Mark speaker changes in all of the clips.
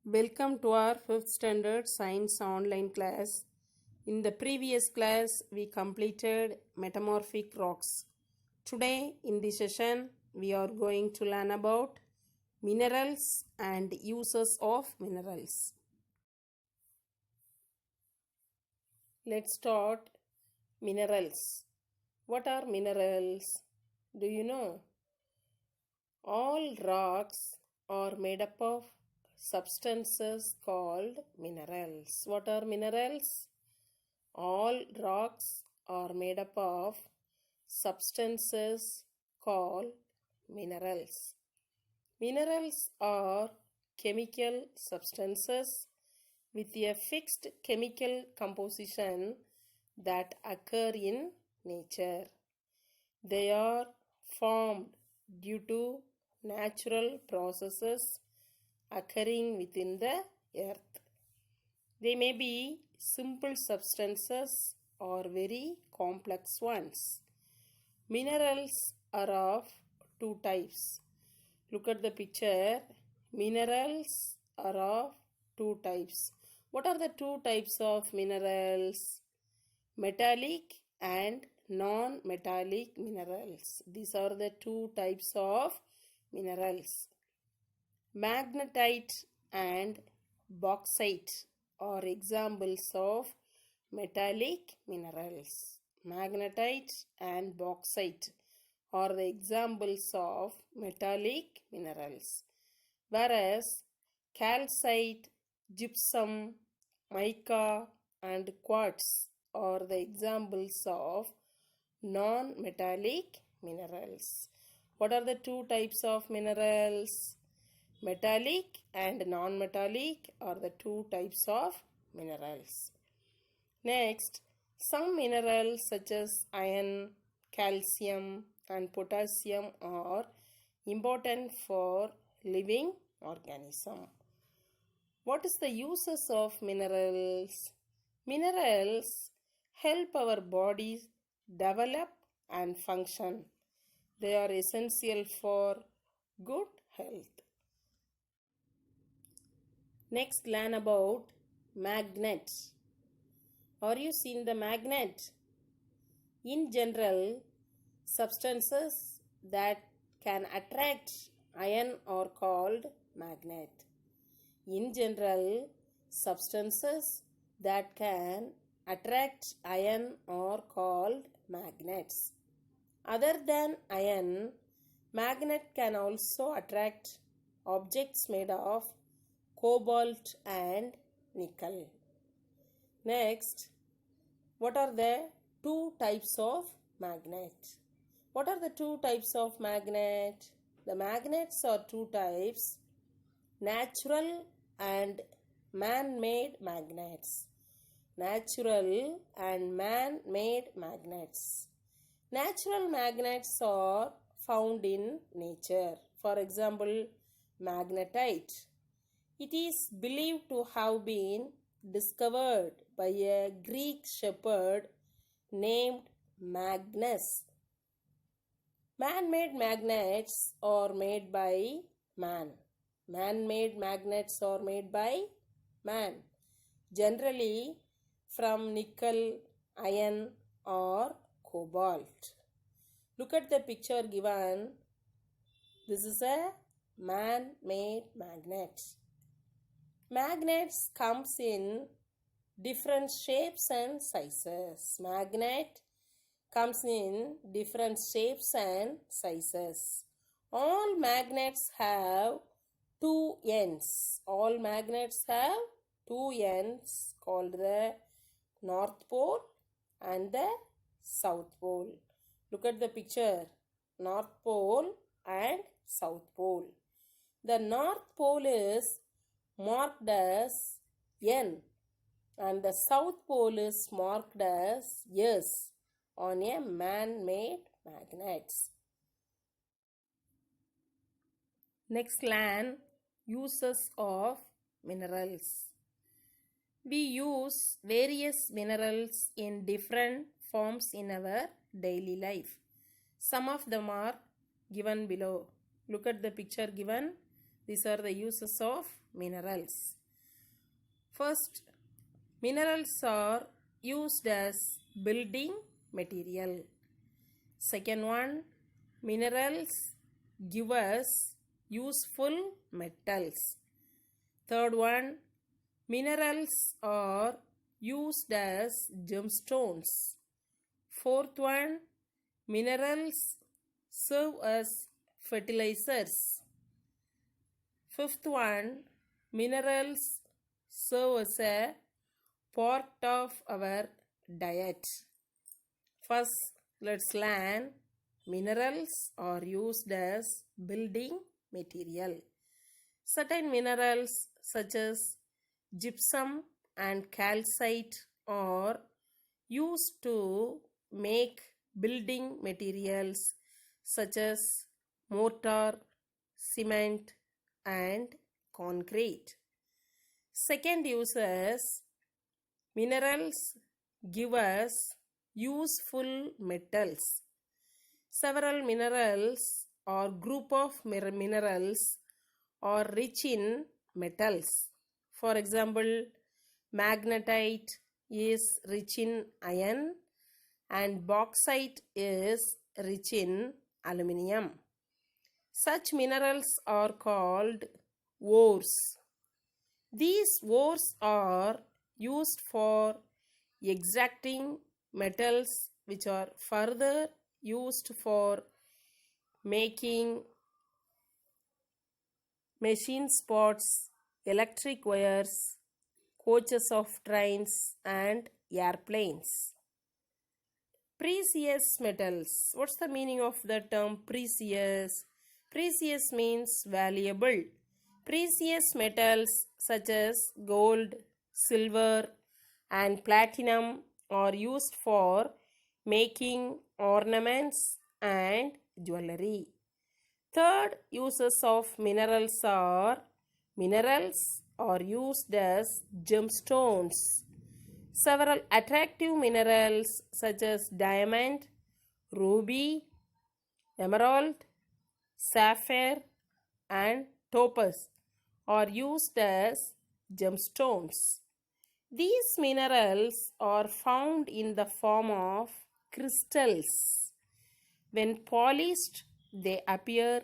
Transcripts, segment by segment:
Speaker 1: Welcome to our 5th standard science online class. In the previous class, we completed metamorphic rocks. Today, in this session, we are going to learn about minerals and uses of minerals. Let's start minerals. What are minerals? Do you know? All rocks are made up of substances called minerals. What are minerals? All rocks are made up of substances called minerals. Minerals are chemical substances with a fixed chemical composition that occur in nature. They are formed due to natural processes occurring within the earth. They may be simple substances or very complex ones. Minerals are of two types. Look at the picture. Minerals are of two types. What are the two types of minerals? Metallic and non-metallic minerals. These are the two types of minerals. Magnetite and bauxite are examples of metallic minerals. Magnetite and bauxite are the examples of metallic minerals. Whereas calcite, gypsum, mica and quartz are the examples of non-metallic minerals. What are the two types of minerals? Metallic and non-metallic are the two types of minerals. Next, some minerals such as iron, calcium and potassium are important for living organism. What is the uses of minerals? Minerals help our bodies develop and function. They are essential for good health. Next, learn about magnet. Are you seeing the magnet? In general, substances that can attract iron are called magnet. In general, substances that can attract iron are called magnets. Other than iron, magnet can also attract objects made of cobalt and nickel. Next, what are the two types of magnet? What are the two types of magnet? The magnets are two types: natural and man-made magnets. Natural and man-made magnets. Natural magnets are found in nature. For example, magnetite. It is believed to have been discovered by a Greek shepherd named Magnus. Man-made magnets are made by man. Man-made magnets are made by man. Generally from nickel, iron or cobalt. Look at the picture given. This is a man-made magnet. Magnets comes in different shapes and sizes. Magnet comes in different shapes and sizes. All magnets have two ends. All magnets have two ends called the North Pole and the South Pole. Look at the picture. North Pole and South Pole. The North Pole is marked as N and the South Pole is marked as S on a man-made magnets. Next, learn uses of minerals. We use various minerals in different forms in our daily life. Some of them are given below. Look at the picture given. These are the uses of minerals. First, minerals are used as building material. Second one, minerals give us useful metals. Third one, minerals are used as gemstones. Fourth one, minerals serve as fertilizers. Fifth one, minerals serve as a part of our diet. First, let's learn minerals are used as building material. Certain minerals such as gypsum and calcite are used to make building materials such as mortar, cement, and concrete. Second uses, minerals give us useful metals. Several minerals or group of minerals are rich in metals. For example, magnetite is rich in iron and bauxite is rich in aluminium. Such minerals are called ores. These ores are used for extracting metals which are further used for making machine parts, electric wires, coaches of trains and airplanes. Precious metals. What's the meaning of the term precious? Precious means valuable. Precious metals such as gold, silver and platinum are used for making ornaments and jewelry. Third uses of minerals are used as gemstones. Several attractive minerals such as diamond, ruby, emerald, sapphire and topaz are used as gemstones. These minerals are found in the form of crystals. When polished, they appear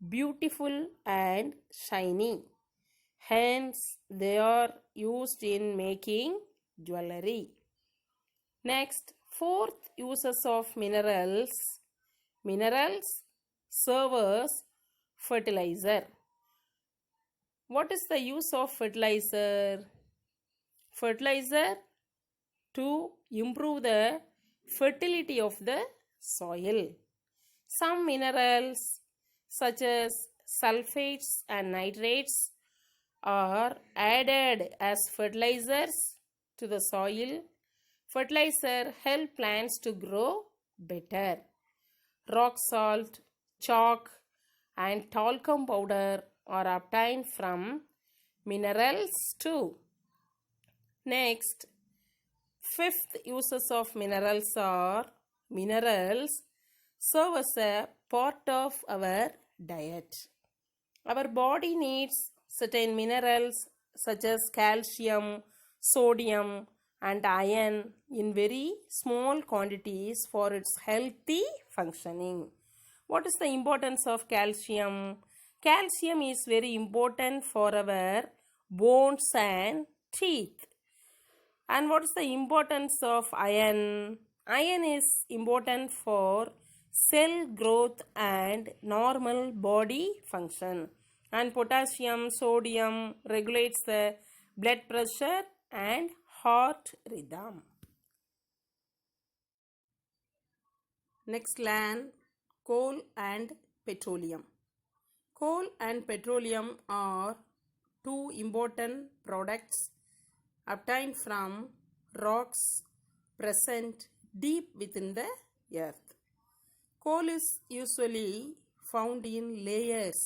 Speaker 1: beautiful and shiny. Hence, they are used in making jewelry. Next, fourth uses of minerals. Minerals serve as fertilizer. What is the use of fertilizer? Fertilizer to improve the fertility of the soil. Some minerals such as sulfates and nitrates are added as fertilizers to the soil. Fertilizer help plants to grow better. Rock salt, chalk and talcum powder are obtained from minerals too. Next, fifth uses of minerals are minerals serve as a part of our diet. Our body needs certain minerals such as calcium, sodium and iron in very small quantities for its healthy functioning. What is the importance of calcium? Calcium is very important for our bones and teeth. And what is the importance of iron? Iron is important for cell growth and normal body function. And potassium, sodium regulates the blood pressure and heart rhythm. Next, learn coal and petroleum. Coal and petroleum are two important products obtained from rocks present deep within the earth. Coal is usually found in layers.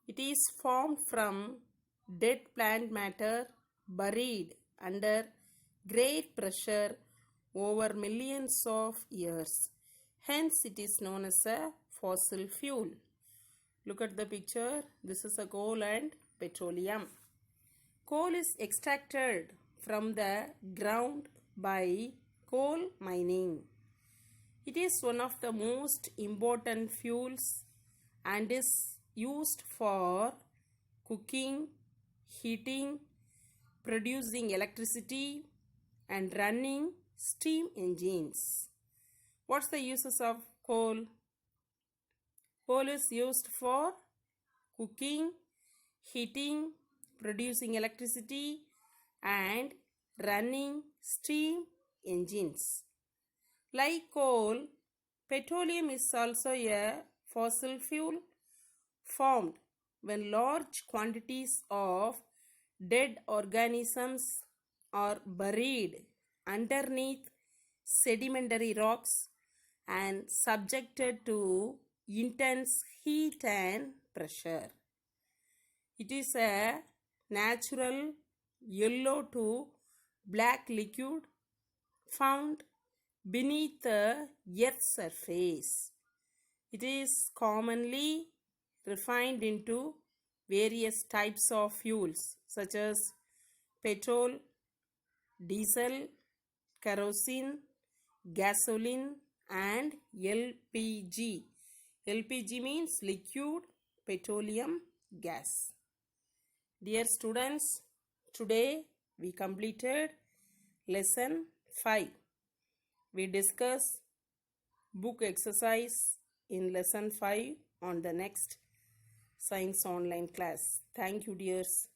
Speaker 1: It is formed from dead plant matter buried under great pressure over millions of years. Hence, it is known as a fossil fuel. Look at the picture. This is a coal and petroleum. Coal is extracted from the ground by coal mining. It is one of the most important fuels and is used for cooking, heating, producing electricity, and running steam engines. What's the uses of coal? Coal is used for cooking, heating, producing electricity, and running steam engines. Like coal, petroleum is also a fossil fuel formed when large quantities of dead organisms are buried underneath sedimentary rocks and subjected to intense heat and pressure. It is a natural yellow to black liquid found beneath the Earth's surface. It is commonly refined into various types of fuels such as petrol, diesel, kerosene, gasoline, and LPG. LPG means liquid petroleum gas. Dear students, today we completed lesson 5. We discuss book exercise in lesson 5 on the next science online class. Thank you, dears.